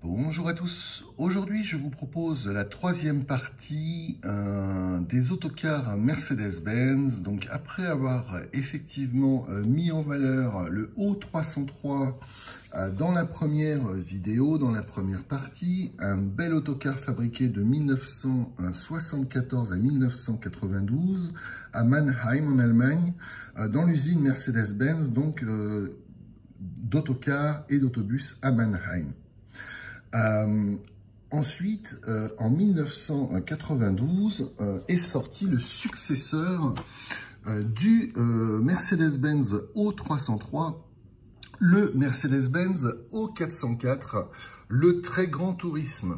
Bonjour à tous, aujourd'hui je vous propose la troisième partie des autocars Mercedes-Benz. Donc après avoir effectivement mis en valeur le O303 dans la première vidéo, dans la première partie, un bel autocar fabriqué de 1974 à 1992 à Mannheim en Allemagne, dans l'usine Mercedes-Benz, donc d'autocars et d'autobus à Mannheim. Ensuite, en 1992, est sorti le successeur du Mercedes-Benz O303, le Mercedes-Benz O404, le très grand tourisme.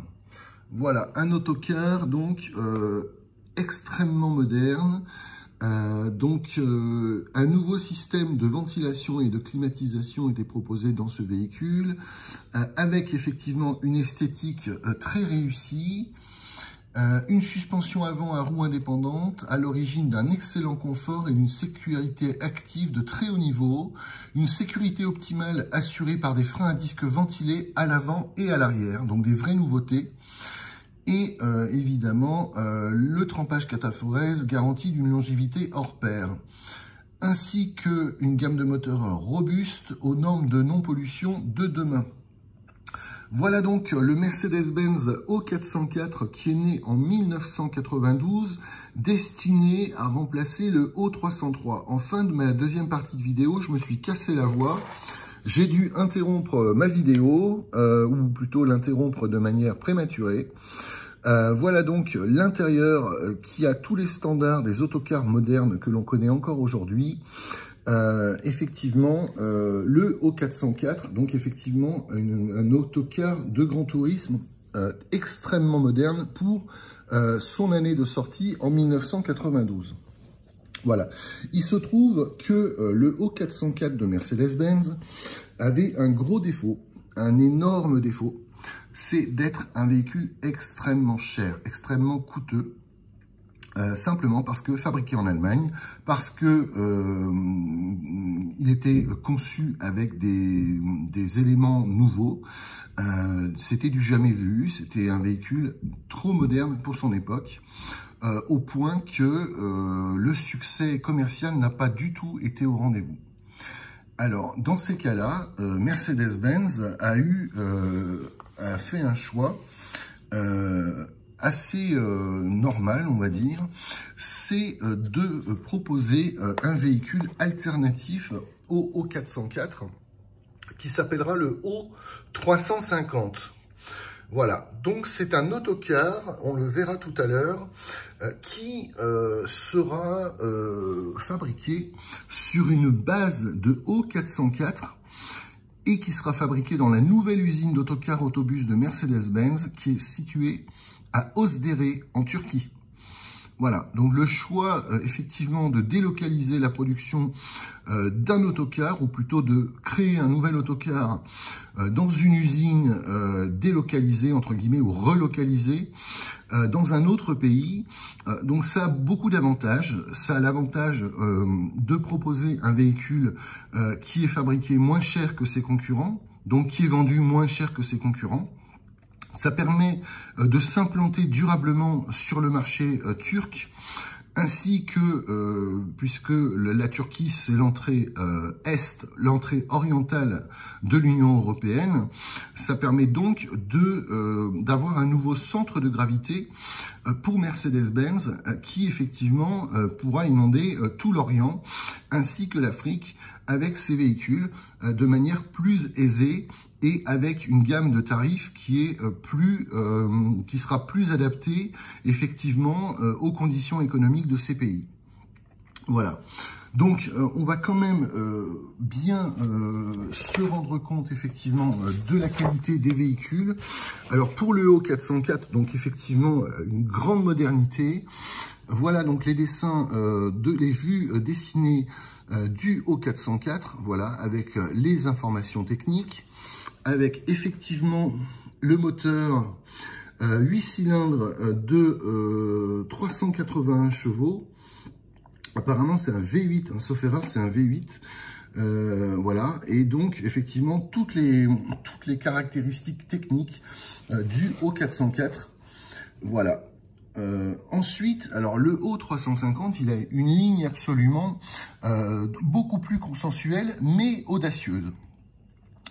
Voilà, un autocar donc extrêmement moderne. Un nouveau système de ventilation et de climatisation était proposé dans ce véhicule, avec effectivement une esthétique très réussie, une suspension avant à roues indépendantes, à l'origine d'un excellent confort et d'une sécurité active de très haut niveau, une sécurité optimale assurée par des freins à disque ventilés à l'avant et à l'arrière, donc des vraies nouveautés. Et évidemment, le trempage cataphorèse garantit d'une longévité hors pair, ainsi qu'une gamme de moteurs robustes aux normes de non-pollution de demain. Voilà donc le Mercedes-Benz O404 qui est né en 1992, destiné à remplacer le O303. En fin de ma deuxième partie de vidéo, je me suis cassé la voix. J'ai dû interrompre ma vidéo, ou plutôt l'interrompre de manière prématurée. Voilà donc l'intérieur qui a tous les standards des autocars modernes que l'on connaît encore aujourd'hui. Effectivement, le O404, donc effectivement un autocar de grand tourisme extrêmement moderne pour son année de sortie en 1992. Voilà, il se trouve que le O404 de Mercedes-Benz avait un gros défaut, un énorme défaut, c'est d'être un véhicule extrêmement cher, extrêmement coûteux, simplement parce que fabriqué en Allemagne, parce que il était conçu avec des éléments nouveaux, c'était du jamais vu, c'était un véhicule trop moderne pour son époque, au point que le succès commercial n'a pas du tout été au rendez-vous. Alors, dans ces cas-là, Mercedes-Benz a fait un choix assez normal, on va dire, c'est de proposer un véhicule alternatif au O404 qui s'appellera le O350. Voilà, donc c'est un autocar, on le verra tout à l'heure, qui sera fabriqué sur une base de O404 et qui sera fabriqué dans la nouvelle usine d'autocars autobus de Mercedes-Benz qui est située à Özdere en Turquie. Voilà, donc le choix effectivement de délocaliser la production d'un autocar, ou plutôt de créer un nouvel autocar dans une usine délocalisée, entre guillemets, ou relocalisée dans un autre pays. Donc ça a beaucoup d'avantages. Ça a l'avantage de proposer un véhicule qui est fabriqué moins cher que ses concurrents, donc qui est vendu moins cher que ses concurrents. Ça permet de s'implanter durablement sur le marché turc, ainsi que, puisque la Turquie, c'est l'entrée est, l'entrée orientale de l'Union européenne, ça permet donc d'avoir un nouveau centre de gravité pour Mercedes-Benz, qui effectivement pourra inonder tout l'Orient, ainsi que l'Afrique, avec ses véhicules de manière plus aisée et avec une gamme de tarifs qui sera plus adaptée effectivement aux conditions économiques de ces pays. Voilà. Donc, on va quand même bien se rendre compte effectivement de la qualité des véhicules. Alors, pour le O404, donc effectivement une grande modernité. Voilà donc les dessins, les vues dessinées du O404, voilà, avec les informations techniques, avec effectivement le moteur 8 cylindres de 381 chevaux. Apparemment, c'est un V8, hein, sauf erreur, c'est un V8. Voilà, et donc effectivement toutes les caractéristiques techniques du O404. Voilà. Ensuite, alors le O350, il a une ligne absolument beaucoup plus consensuelle, mais audacieuse.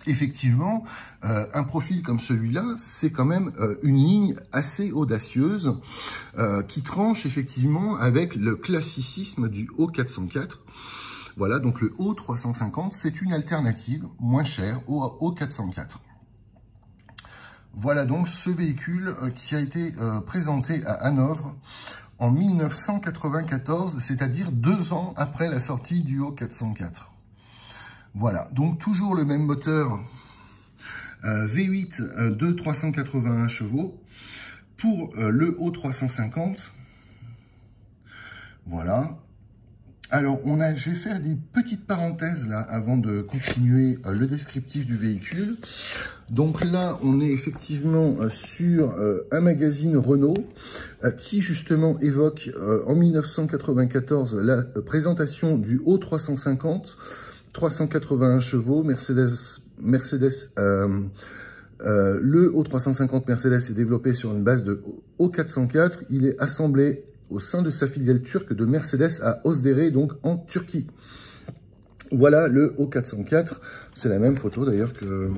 Effectivement, un profil comme celui-là, c'est quand même une ligne assez audacieuse qui tranche effectivement avec le classicisme du O404. Voilà, donc le O350, c'est une alternative moins chère au O404. Voilà donc ce véhicule qui a été présenté à Hanovre en 1994, c'est-à-dire 2 ans après la sortie du O404. Voilà, donc toujours le même moteur V8 de 381 chevaux pour le O350. Voilà. Alors, je vais faire des petites parenthèses là avant de continuer le descriptif du véhicule. Donc là, on est effectivement sur un magazine Renault qui justement évoque en 1994 la présentation du O350, 381 chevaux, Mercedes. Le O350 Mercedes est développé sur une base de O404. Il est assemblé au sein de sa filiale turque de Mercedes à Özdere, donc en Turquie. Voilà le O404. C'est la même photo d'ailleurs que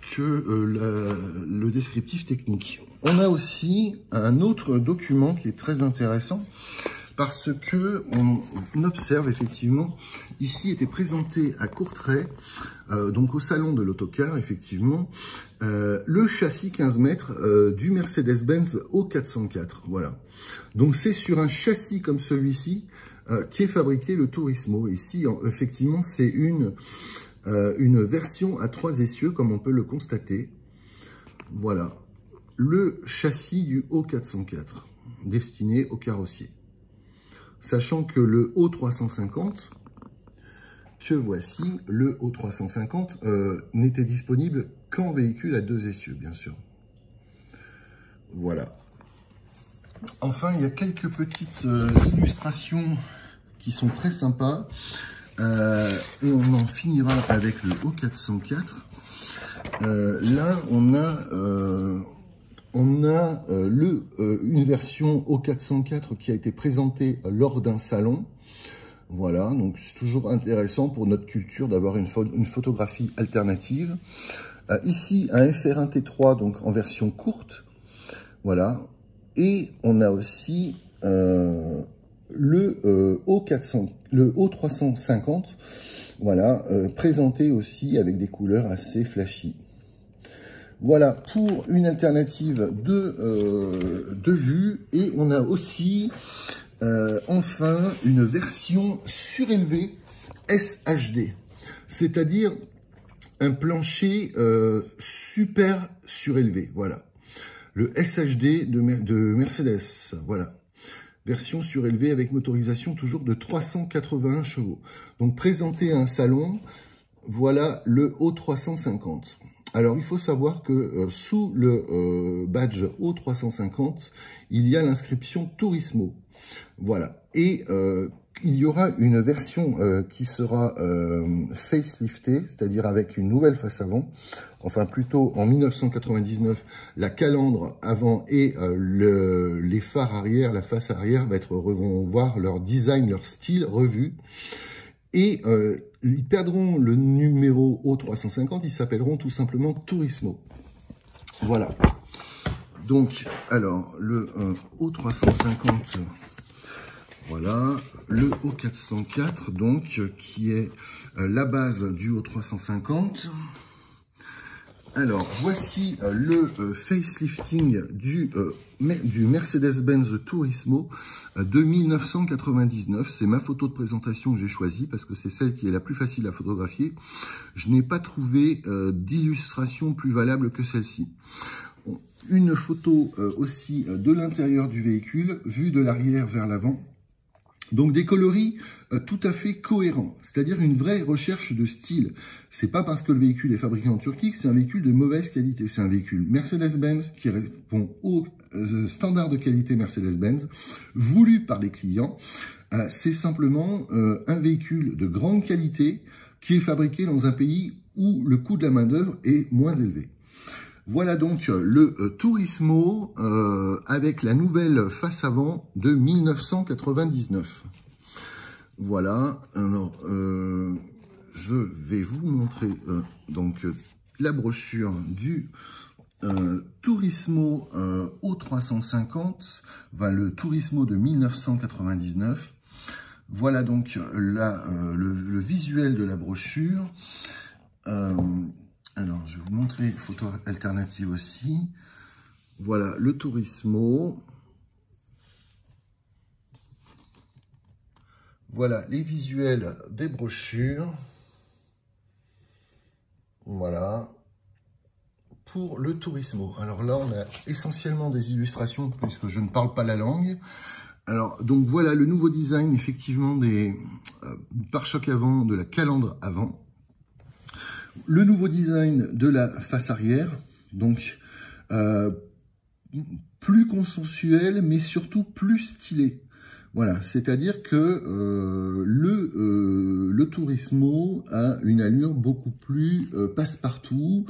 le descriptif technique. On a aussi un autre document qui est très intéressant parce que on observe effectivement, ici était présenté à Courtrai, donc au salon de l'autocar, effectivement, le châssis 15 mètres du Mercedes-Benz O404. Voilà. Donc c'est sur un châssis comme celui-ci qui est fabriqué le Turismo. Ici, effectivement, c'est une version à 3 essieux, comme on peut le constater. Voilà. Le châssis du O404, destiné au carrossier. Sachant que le O350, que voici, le O350 n'était disponible qu'en véhicule à 2 essieux, bien sûr. Voilà. Enfin, il y a quelques petites illustrations qui sont très sympas. Et on en finira avec le O404. Là, on a une version O404 qui a été présentée lors d'un salon. Voilà, donc c'est toujours intéressant pour notre culture d'avoir une photographie alternative. Ici, un FR1 T3, donc en version courte. Voilà. Et on a aussi le O350, voilà, présenté aussi avec des couleurs assez flashy. Voilà pour une alternative de vue. Et on a aussi enfin une version surélevée SHD, c'est-à-dire un plancher super surélevé. Voilà, le SHD de Mercedes. Voilà, version surélevée avec motorisation toujours de 381 chevaux. Donc présenté à un salon, voilà le O350. Alors, il faut savoir que sous le badge O350, il y a l'inscription Turismo. Voilà. Et il y aura une version qui sera faceliftée, c'est-à-dire avec une nouvelle face avant. Enfin, plutôt en 1999, la calandre avant et les phares arrière, la face arrière vont voir leur design, leur style revu. Et ils perdront le numéro O350, ils s'appelleront tout simplement Turismo. Voilà. Donc, alors, le O350, voilà. Le O404, donc, qui est la base du O350. Alors, voici le facelifting du Mercedes-Benz Turismo de 1999. C'est ma photo de présentation que j'ai choisie parce que c'est celle qui est la plus facile à photographier. Je n'ai pas trouvé d'illustration plus valable que celle-ci. Une photo aussi de l'intérieur du véhicule, vue de l'arrière vers l'avant. Donc des coloris tout à fait cohérents, c'est-à-dire une vraie recherche de style. C'est pas parce que le véhicule est fabriqué en Turquie que c'est un véhicule de mauvaise qualité. C'est un véhicule Mercedes-Benz qui répond aux standards de qualité Mercedes-Benz, voulu par les clients, C'est simplement un véhicule de grande qualité qui est fabriqué dans un pays où le coût de la main-d'œuvre est moins élevé. Voilà donc le Turismo avec la nouvelle face avant de 1999. Voilà, alors je vais vous montrer donc la brochure du Turismo O350, le Turismo de 1999. Voilà donc le visuel de la brochure. Alors, je vais vous montrer une photo alternative aussi. Voilà le Turismo. Voilà les visuels des brochures. Voilà. Pour le Turismo. Alors là, on a essentiellement des illustrations puisque je ne parle pas la langue. Alors, donc voilà le nouveau design, effectivement, des pare-chocs avant, de la calandre avant. Le nouveau design de la face arrière, donc plus consensuel, mais surtout plus stylé. Voilà, c'est-à-dire que le Turismo a une allure beaucoup plus passe-partout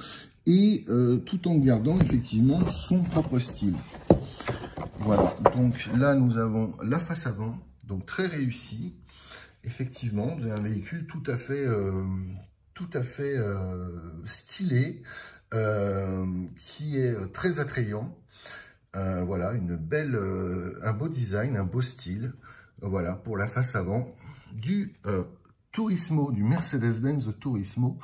et tout en gardant effectivement son propre style. Voilà, donc là nous avons la face avant, donc très réussie. Effectivement, vous avez un véhicule tout à fait stylé, qui est très attrayant. Voilà, un beau design, un beau style. Voilà, pour la face avant du Turismo, du Mercedes-Benz Turismo.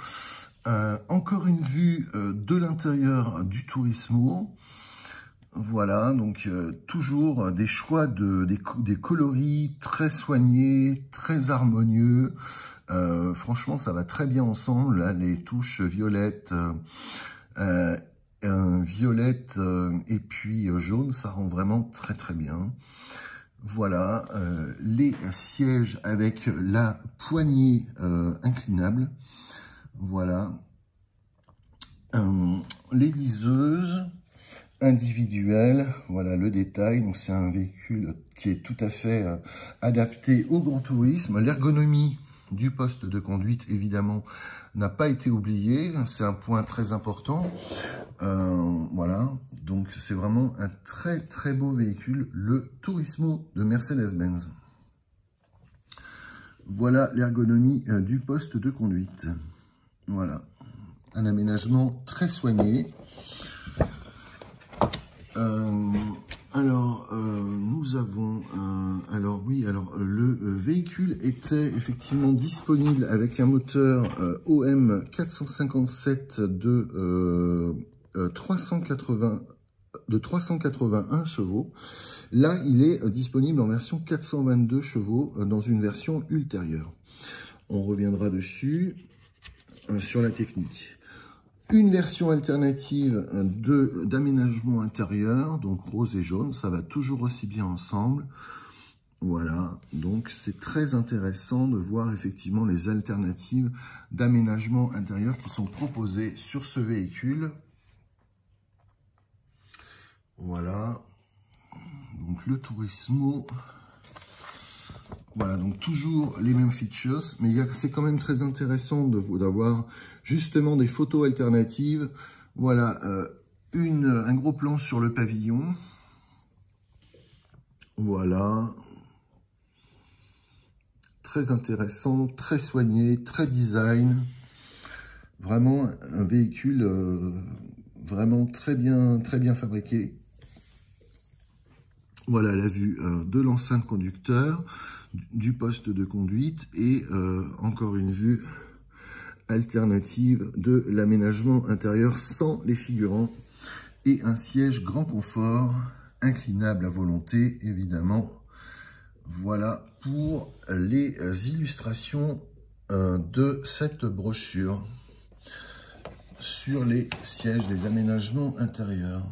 Encore une vue de l'intérieur du Turismo. Voilà, donc toujours des choix des coloris très soignés, très harmonieux. Franchement, ça va très bien ensemble. Là, les touches violettes, violette et puis jaune, ça rend vraiment très très bien. Voilà, les sièges avec la poignée inclinable. Voilà, les liseuses individuelles. Voilà le détail. Donc c'est un véhicule qui est tout à fait adapté au grand tourisme. L'ergonomie du poste de conduite, évidemment, n'a pas été oubliée. C'est un point très important. Voilà, donc c'est vraiment un très très beau véhicule, le Turismo de Mercedes-Benz. Voilà l'ergonomie du poste de conduite. Voilà, un aménagement très soigné. Nous avons, le véhicule était effectivement disponible avec un moteur OM 457 de 381 chevaux. Là, il est disponible en version 422 chevaux dans une version ultérieure. On reviendra dessus sur la technique. Une version alternative d'aménagement intérieur, donc rose et jaune, ça va toujours aussi bien ensemble. Voilà, donc c'est très intéressant de voir effectivement les alternatives d'aménagement intérieur qui sont proposées sur ce véhicule. Voilà, donc le Turismo. Voilà, donc toujours les mêmes features, mais c'est quand même très intéressant d'avoir justement des photos alternatives. Voilà, un gros plan sur le pavillon. Voilà. Très intéressant, très soigné, très design. Vraiment un véhicule vraiment très bien fabriqué. Voilà la vue de l'enceinte conducteur, du poste de conduite et encore une vue alternative de l'aménagement intérieur sans les figurants et un siège grand confort, inclinable à volonté évidemment. Voilà pour les illustrations de cette brochure sur les sièges, les aménagements intérieurs.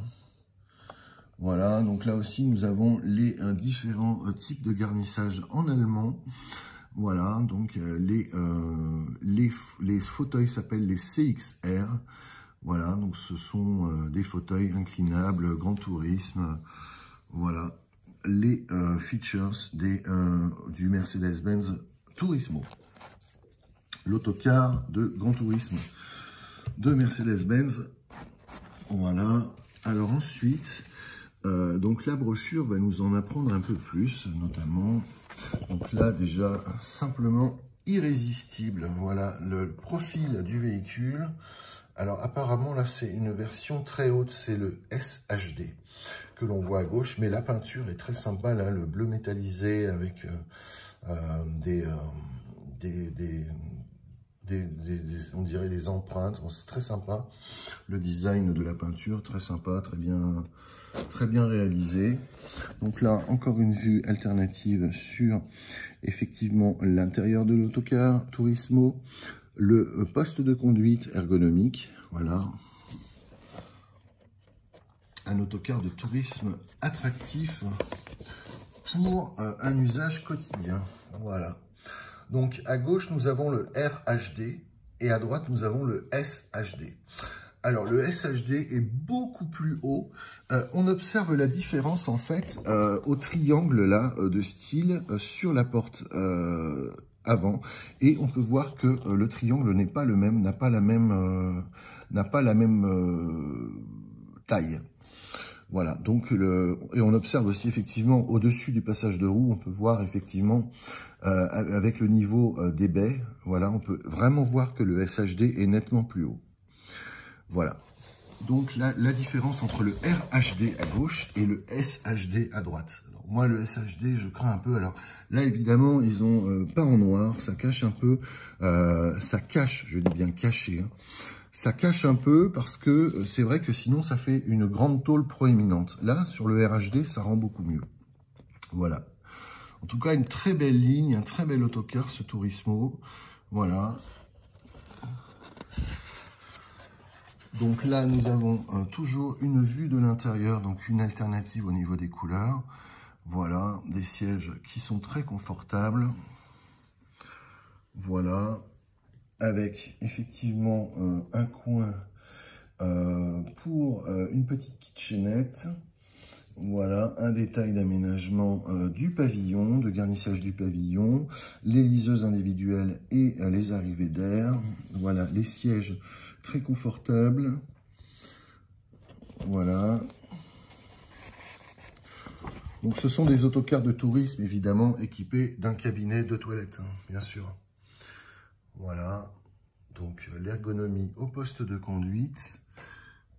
Voilà, donc là aussi nous avons les différents types de garnissage en allemand. Voilà, donc les fauteuils s'appellent les CXR. Voilà, donc ce sont des fauteuils inclinables, grand tourisme. Voilà, les features du Mercedes-Benz Turismo. L'autocar de Grand Tourisme de Mercedes-Benz. Voilà. Alors ensuite, donc la brochure va nous en apprendre un peu plus, notamment. Donc là, déjà, simplement irrésistible. Voilà le profil du véhicule. Alors apparemment, là, c'est une version très haute, c'est le SHD que l'on voit à gauche. Mais la peinture est très sympa, là, le bleu métallisé avec on dirait des empreintes. Bon, c'est très sympa. Le design de la peinture, très sympa, très bien réalisé. Donc là, encore une vue alternative sur effectivement l'intérieur de l'autocar Turismo, le poste de conduite ergonomique. Voilà. Un autocar de tourisme attractif pour un usage quotidien. Voilà. Donc à gauche, nous avons le RHD et à droite, nous avons le SHD. Alors le SHD est beaucoup plus haut. On observe la différence en fait au triangle là de style sur la porte avant, et on peut voir que le triangle n'est pas le même, n'a pas la même taille. Voilà, donc et on observe aussi effectivement au-dessus du passage de roue, on peut voir effectivement avec le niveau des baies, voilà, on peut vraiment voir que le SHD est nettement plus haut. Voilà, donc la différence entre le RHD à gauche et le SHD à droite. Alors, moi, le SHD, je crains un peu. Alors là, évidemment, ils ont peint en noir, ça cache un peu, ça cache, je dis bien caché, hein. Ça cache un peu parce que c'est vrai que sinon, ça fait une grande tôle proéminente. Là, sur le RHD, ça rend beaucoup mieux. Voilà. En tout cas, une très belle ligne, un très bel autocar, ce Turismo. Voilà. Donc là, nous avons toujours une vue de l'intérieur, donc une alternative au niveau des couleurs. Voilà, des sièges qui sont très confortables. Voilà, avec effectivement un coin pour une petite kitchenette. Voilà, un détail d'aménagement du pavillon, de garnissage du pavillon, les liseuses individuelles et les arrivées d'air. Voilà, les sièges très confortables. Voilà. Donc ce sont des autocars de tourisme, évidemment, équipés d'un cabinet de toilette, hein, bien sûr. Voilà. Donc l'ergonomie au poste de conduite.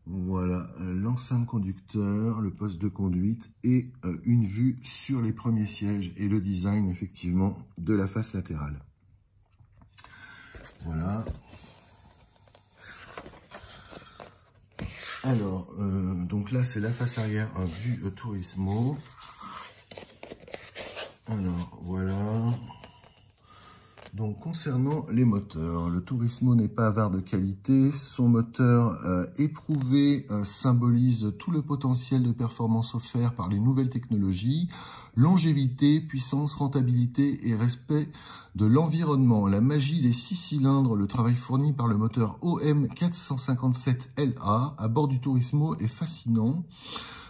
Voilà, l'enceinte conducteur, le poste de conduite et une vue sur les premiers sièges et le design, effectivement, de la face latérale. Voilà. Alors, donc là, c'est la face arrière du Turismo. Alors, voilà. Donc, concernant les moteurs, le Turismo n'est pas avare de qualité. Son moteur éprouvé symbolise tout le potentiel de performance offert par les nouvelles technologies, longévité, puissance, rentabilité et respect de l'environnement. La magie des 6 cylindres, le travail fourni par le moteur OM 457LA à bord du Turismo est fascinant.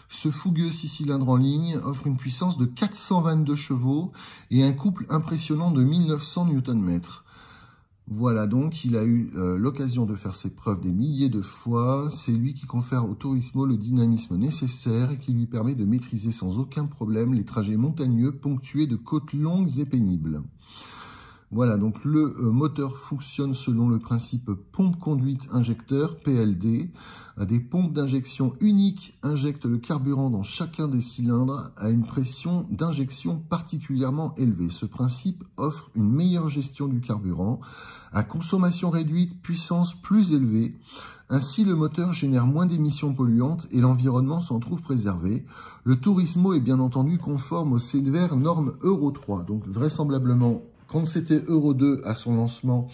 Ce fougueux 6 cylindres en ligne offre une puissance de 422 chevaux et un couple impressionnant de 1900 Nm. Voilà, donc il a eu l'occasion de faire ses preuves des milliers de fois. C'est lui qui confère au Turismo le dynamisme nécessaire et qui lui permet de maîtriser sans aucun problème les trajets montagneux ponctués de côtes longues et pénibles. Voilà, donc le moteur fonctionne selon le principe pompe-conduite-injecteur, PLD. Des pompes d'injection uniques injectent le carburant dans chacun des cylindres à une pression d'injection particulièrement élevée. Ce principe offre une meilleure gestion du carburant, à consommation réduite, puissance plus élevée. Ainsi, le moteur génère moins d'émissions polluantes et l'environnement s'en trouve préservé. Le Turismo est bien entendu conforme aux sévères normes Euro 3, donc vraisemblablement... Quand c'était Euro 2 à son lancement,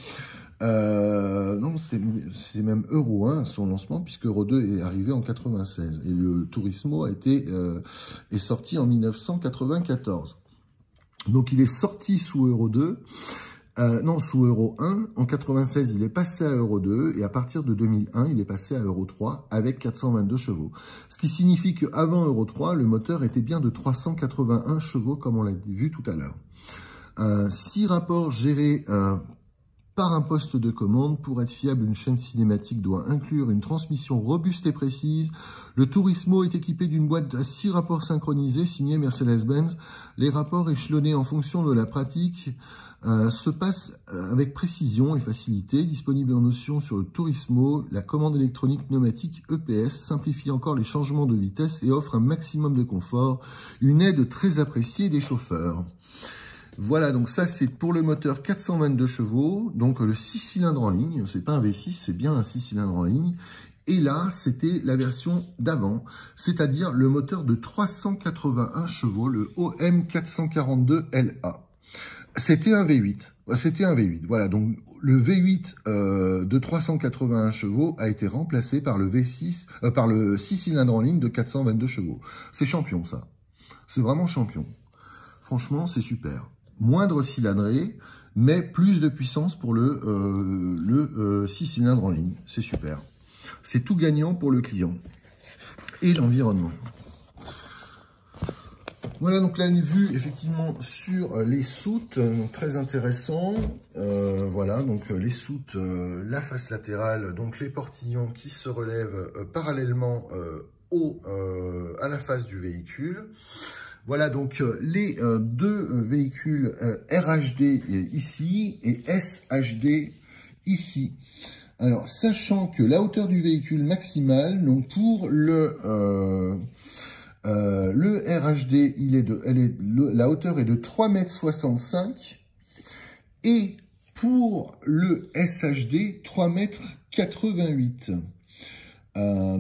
non, c'était même Euro 1 à son lancement, puisque Euro 2 est arrivé en 96. Et le Turismo est sorti en 1994. Donc il est sorti sous Euro 2. Non, sous Euro 1. En 96, il est passé à Euro 2 et à partir de 2001, il est passé à Euro 3 avec 422 chevaux. Ce qui signifie qu'avant Euro 3, le moteur était bien de 381 chevaux comme on l'a vu tout à l'heure. 6 rapports gérés par un poste de commande. Pour être fiable, une chaîne cinématique doit inclure une transmission robuste et précise. Le Turismo est équipé d'une boîte à 6 rapports synchronisés signée Mercedes-Benz. Les rapports échelonnés en fonction de la pratique se passent avec précision et facilité. Disponible en notion sur le Turismo, la commande électronique pneumatique EPS simplifie encore les changements de vitesse et offre un maximum de confort. Une aide très appréciée des chauffeurs. Voilà, donc ça c'est pour le moteur 422 chevaux, donc le 6 cylindres en ligne, c'est pas un V6, c'est bien un 6 cylindres en ligne. Et là, c'était la version d'avant, c'est-à-dire le moteur de 381 chevaux, le OM442LA. C'était un V8, voilà, donc le V8 de 381 chevaux a été remplacé par le V6, par le 6 cylindres en ligne de 422 chevaux. C'est champion ça, c'est vraiment champion. Franchement, c'est super. Moindre cylindrée, mais plus de puissance pour le 6 cylindres en ligne. C'est super. C'est tout gagnant pour le client et l'environnement. Voilà donc là une vue effectivement sur les soutes, donc très intéressant. Voilà donc les soutes, la face latérale, donc les portillons qui se relèvent parallèlement à la face du véhicule. Voilà donc les deux véhicules RHD ici et SHD ici. Alors, sachant que la hauteur du véhicule maximale, donc pour le RHD, la hauteur est de 3,65 m et pour le SHD, 3,88 m.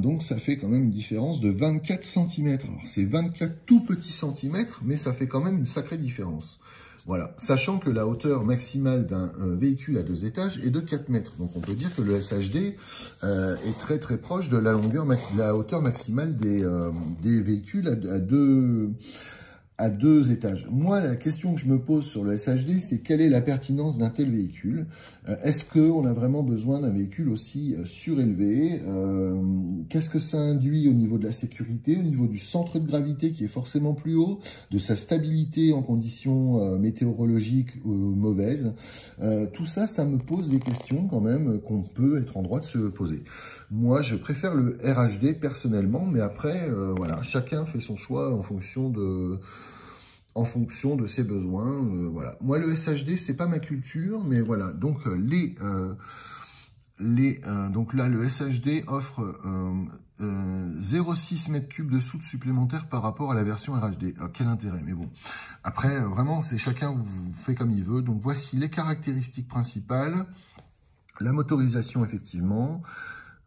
Donc ça fait quand même une différence de 24 cm. Alors c'est 24 tout petits centimètres, mais ça fait quand même une sacrée différence. Voilà, sachant que la hauteur maximale d'un véhicule à 2 étages est de 4 mètres. Donc on peut dire que le SHD est très très proche de la hauteur maximale des véhicules à deux étages. Moi, la question que je me pose sur le SHD, c'est quelle est la pertinence d'un tel véhicule? Est-ce qu'on a vraiment besoin d'un véhicule aussi surélevé? Qu'est-ce que ça induit au niveau de la sécurité, au niveau du centre de gravité qui est forcément plus haut, de sa stabilité en conditions météorologiques mauvaises? Tout ça, ça me pose des questions quand même qu'on peut être en droit de se poser. Moi, je préfère le RHD personnellement, mais après, voilà, chacun fait son choix en fonction de ses besoins. Voilà. Moi, le SHD, c'est pas ma culture, mais voilà. Donc, donc là, le SHD offre 0,6 m3 de soute supplémentaire par rapport à la version RHD. Quel intérêt, mais bon. Après, vraiment, c'est chacun fait comme il veut. Donc, voici les caractéristiques principales. La motorisation, effectivement.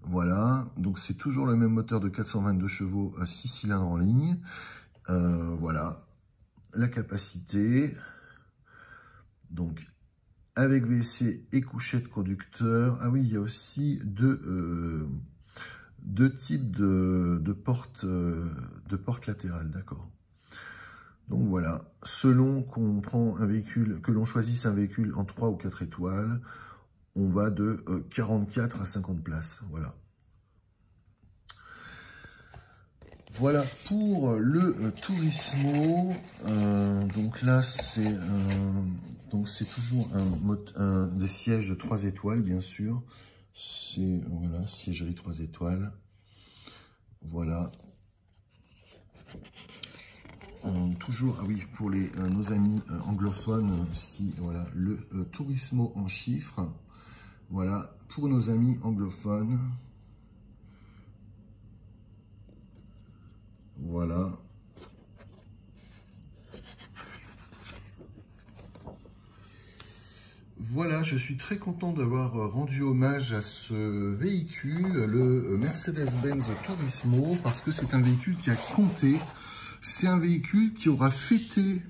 Voilà, donc c'est toujours le même moteur de 422 chevaux à 6 cylindres en ligne. Voilà, la capacité, donc avec WC et couchette conducteur. Ah oui, il y a aussi deux types de portes latérales, d'accord. Donc voilà, selon qu'on prend un véhicule, que l'on choisisse un véhicule en 3 ou 4 étoiles, on va de 44 à 50 places, voilà. Voilà pour le Turismo. Donc là, c'est toujours des sièges de 3 étoiles, bien sûr. C'est, voilà, siègerie 3 étoiles. Voilà. Toujours, ah oui, pour nos amis anglophones, si, voilà, le Turismo en chiffres. Voilà, pour nos amis anglophones. Voilà. Voilà, je suis très content d'avoir rendu hommage à ce véhicule, le Mercedes-Benz Turismo, parce que c'est un véhicule qui a compté. C'est un véhicule qui aura fêté...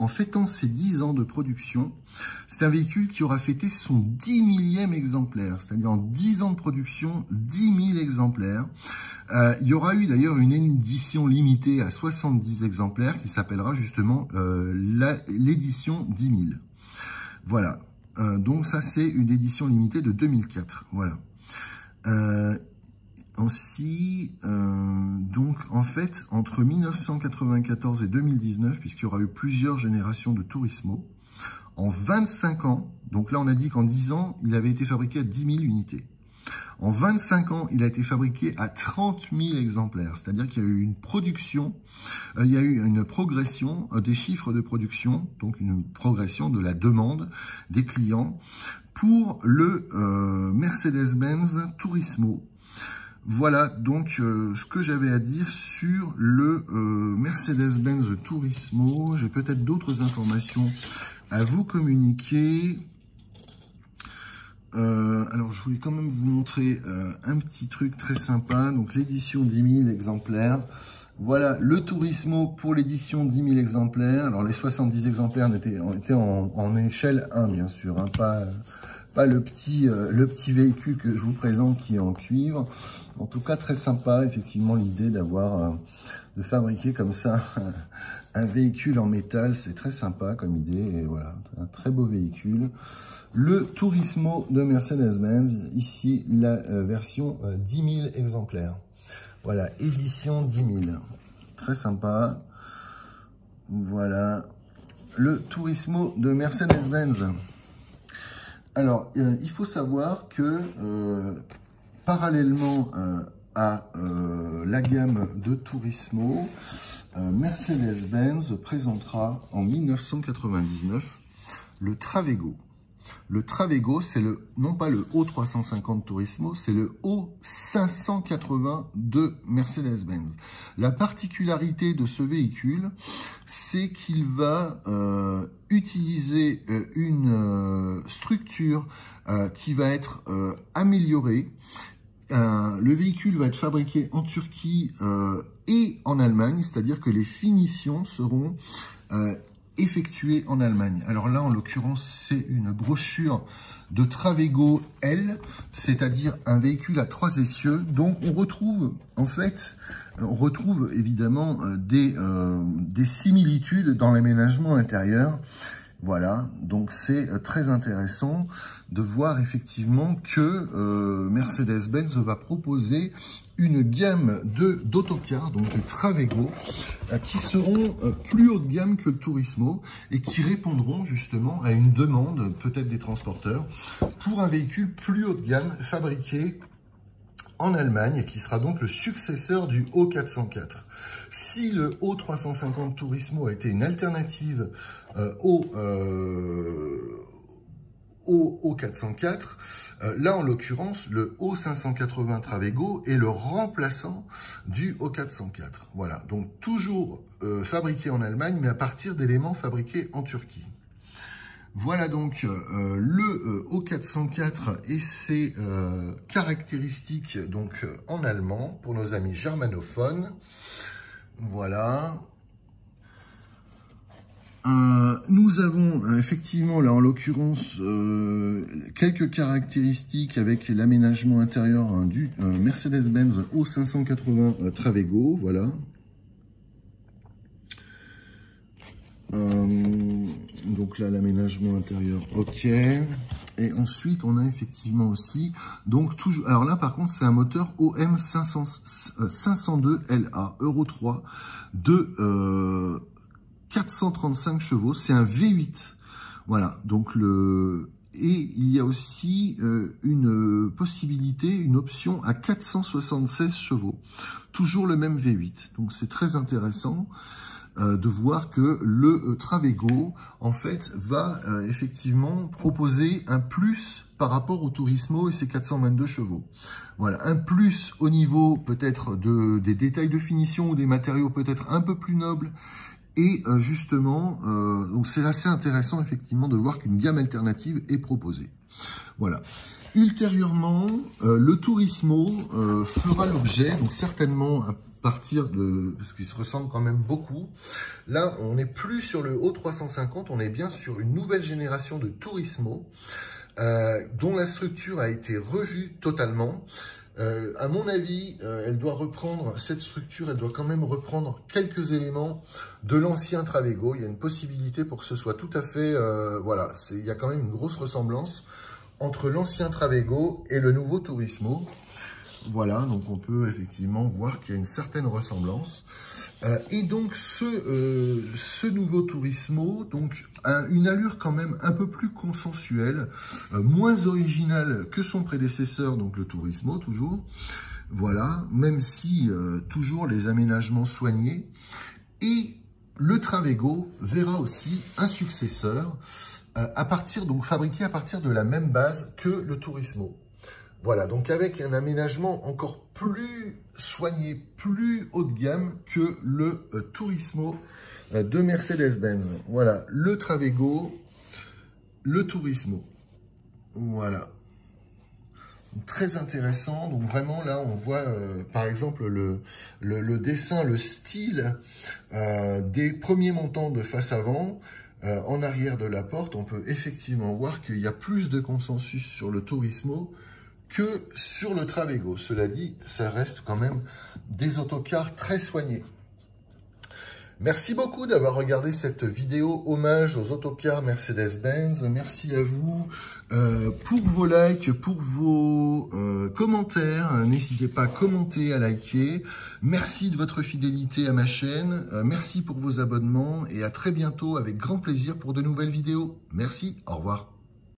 en fêtant ses 10 ans de production, c'est un véhicule qui aura fêté son 10 millième exemplaire, c'est-à-dire en 10 ans de production, 10 000 exemplaires. Il y aura eu d'ailleurs une édition limitée à 70 exemplaires qui s'appellera justement l'édition 10 000. Voilà. Donc ça, c'est une édition limitée de 2004. Voilà. Aussi, donc en fait, entre 1994 et 2019, puisqu'il y aura eu plusieurs générations de Turismo, en 25 ans, donc là on a dit qu'en 10 ans, il avait été fabriqué à 10 000 unités. En 25 ans, il a été fabriqué à 30 000 exemplaires, c'est-à-dire qu'il y a eu une production, il y a eu une progression des chiffres de production, donc une progression de la demande des clients pour le Mercedes-Benz Turismo. Voilà donc ce que j'avais à dire sur le Mercedes-Benz Turismo. J'ai peut-être d'autres informations à vous communiquer. Alors, je voulais quand même vous montrer un petit truc très sympa. Donc, l'édition 10 000 exemplaires. Voilà, le Turismo pour l'édition 10 000 exemplaires. Alors, les 70 exemplaires étaient en échelle 1, bien sûr, hein, pas le petit véhicule que je vous présente qui est en cuivre. En tout cas, très sympa, effectivement, l'idée de fabriquer comme ça un véhicule en métal. C'est très sympa comme idée. Et voilà, un très beau véhicule. Le Turismo de Mercedes-Benz, ici la version 10 000 exemplaires. Voilà, édition 10 000. Très sympa. Voilà, le Turismo de Mercedes-Benz. Alors, il faut savoir que parallèlement à la gamme de Turismo, Mercedes-Benz présentera en 1999 le Travego. Le Travego, c'est non pas le O350 Turismo, c'est le O580 de Mercedes-Benz. La particularité de ce véhicule, c'est qu'il va utiliser une structure qui va être améliorée. Le véhicule va être fabriqué en Turquie et en Allemagne, c'est-à-dire que les finitions seront effectué en Allemagne. Alors là, en l'occurrence, c'est une brochure de Travego L, c'est-à-dire un véhicule à 3 essieux. Donc, on retrouve évidemment des similitudes dans l'aménagement intérieur. Voilà, donc c'est très intéressant de voir effectivement que Mercedes-Benz va proposer une gamme d'autocars, donc de Travego, qui seront plus haut de gamme que le Turismo et qui répondront justement à une demande, peut-être des transporteurs, pour un véhicule plus haut de gamme fabriqué en Allemagne et qui sera donc le successeur du O404. Si le O350 Turismo a été une alternative au O404, là en l'occurrence le O580 Travego est le remplaçant du O404. Voilà, donc toujours fabriqué en Allemagne mais à partir d'éléments fabriqués en Turquie. Voilà donc le O404 et ses caractéristiques donc en allemand pour nos amis germanophones. Voilà. Nous avons effectivement là en l'occurrence quelques caractéristiques avec l'aménagement intérieur du Mercedes-Benz O580 Travego. Voilà. Donc là, l'aménagement intérieur, ok. Et ensuite, on a effectivement aussi, donc toujours, alors là, par contre, c'est un moteur OM 502 LA Euro 3 de 435 chevaux. C'est un V8. Voilà. Donc et il y a aussi une possibilité, une option à 476 chevaux. Toujours le même V8. Donc c'est très intéressant de voir que le Travego, en fait, va effectivement proposer un plus par rapport au Turismo et ses 422 chevaux. Voilà, un plus au niveau peut-être des détails de finition ou des matériaux peut-être un peu plus nobles. Et justement, donc c'est assez intéressant effectivement de voir qu'une gamme alternative est proposée. Voilà. Ultérieurement, le Turismo fera l'objet, donc certainement partir parce qu'ils se ressemblent quand même beaucoup. Là, on n'est plus sur le O350, on est bien sur une nouvelle génération de Turismo, dont la structure a été revue totalement. À mon avis, elle doit reprendre cette structure, elle doit quand même reprendre quelques éléments de l'ancien Travego. Il y a une possibilité pour que ce soit tout à fait, voilà, il y a quand même une grosse ressemblance entre l'ancien Travego et le nouveau Turismo. Voilà, donc on peut effectivement voir qu'il y a une certaine ressemblance. Et donc ce nouveau Turismo donc, a une allure quand même un peu plus consensuelle, moins originale que son prédécesseur, donc le Turismo toujours. Voilà, même si toujours les aménagements soignés. Et le Travego verra aussi un successeur fabriqué à partir de la même base que le Turismo. Voilà, donc avec un aménagement encore plus soigné, plus haut de gamme que le Turismo de Mercedes-Benz. Voilà, le Travego, le Turismo. Voilà. Très intéressant. Donc vraiment, là, on voit, par exemple, le dessin, le style des premiers montants de face avant. En arrière de la porte, on peut effectivement voir qu'il y a plus de consensus sur le Turismo que sur le Travego. Cela dit, ça reste quand même des autocars très soignés. Merci beaucoup d'avoir regardé cette vidéo hommage aux autocars Mercedes-Benz. Merci à vous pour vos likes, pour vos commentaires. N'hésitez pas à commenter, à liker. Merci de votre fidélité à ma chaîne. Merci pour vos abonnements et à très bientôt avec grand plaisir pour de nouvelles vidéos. Merci, au revoir.